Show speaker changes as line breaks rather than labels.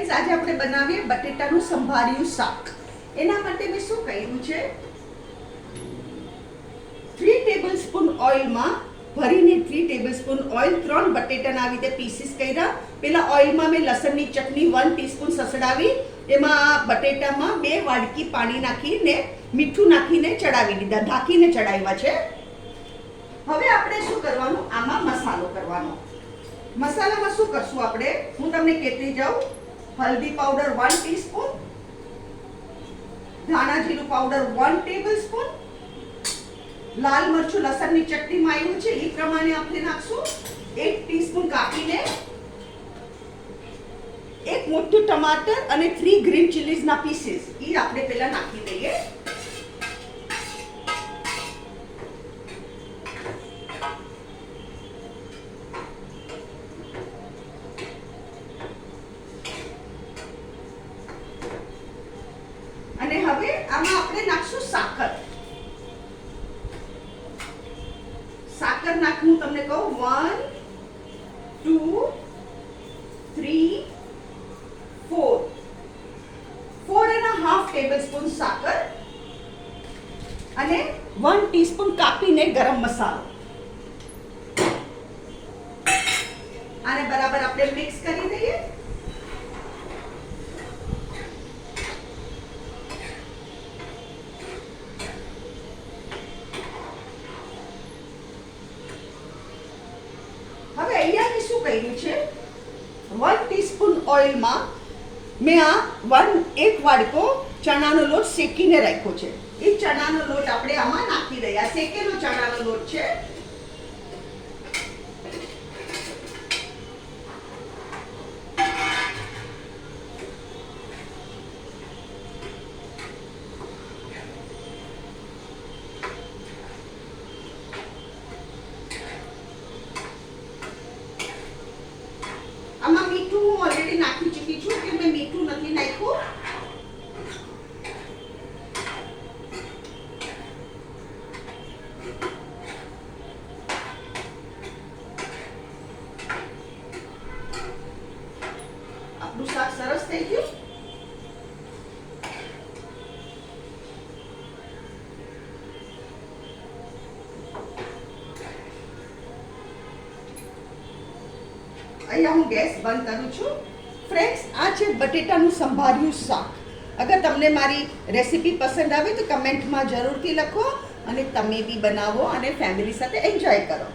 Friends, આજે આપણે બનાવીએ બટેટાનું સંભાર્યું શાક. એના માટે મેં શું કર્યું છે, 3 ટેબલસ્પૂન ઓઇલમાં ભરીને 3 ટેબલસ્પૂન ઓઇલ 3 બટેટાના આવી રીતે પીસીસ કર્યા. પેલા ઓઇલમાં મેં લસણની ચટણી 1 ટીસ્પૂન સસડાવી, એમાં બટેટામાં 2 વાડકી પાણી નાખીને મીઠું નાખીને ચડાવી દીધા, ઢાંકીને ચડાવ્યા છે. હવે આપણે શું કરવાનું, આમાં મસાલો કરવાનો. મસાલામાં શું કરશું આપણે, હું તમને કહેતી જાઉં. હલ્દી પાવડર 1 ટીસ્પૂન, ધાણા જીરું પાવડર 1 ટેબલસ્પૂન, લાલ મરચું લસણની ચટણીમાં આવ્યું છે એ પ્રમાણે આપણે નાખશું. 1 ટીસ્પૂન કાપીને, 1 મોટું ટમાટર અને 3 ગ્રીન ચીલીઝના પીસીસ એ આપણે પહેલા નાખી દઈએ. અને હવે આમાં આપણે નાખશું સાકર. સાકર નાખવું તમને કહું, 1 2 3 4.5 ટેબલસ્પૂન સાકર અને 1 ટીસ્પૂન કાપીને ગરમ મસાલો. આને બરાબર આપણે મિક્સ કરી દઈએ. હવે અહીંયા મેં શું કર્યું છે, 1 ટીસ્પૂન ઓઇલમાં મેં એક વાડકો ચણાનો લોટ શેકીને રાખ્યો છે. એ ચણાનો લોટ આપણે આમાં નાખી દઈએ. શેકેલો ચણાનો લોટ છે. આમાં મીઠું હું ઓલરેડી નાખી ચૂકી છું, કે મેં મીઠું નથી નાખ્યું. આપણું શાક સરસ થઈ ગયું. અહીંયા હું ગેસ બંધ કરું છું. ફ્રેન્ડ્સ, આ છે બટેટાનું સંભાર્યું શાક. અગર તમને મારી રેસીપી પસંદ આવે તો કમેન્ટમાં જરૂરથી લખો અને તમે બી બનાવો અને ફેમિલી સાથે એન્જોય કરો.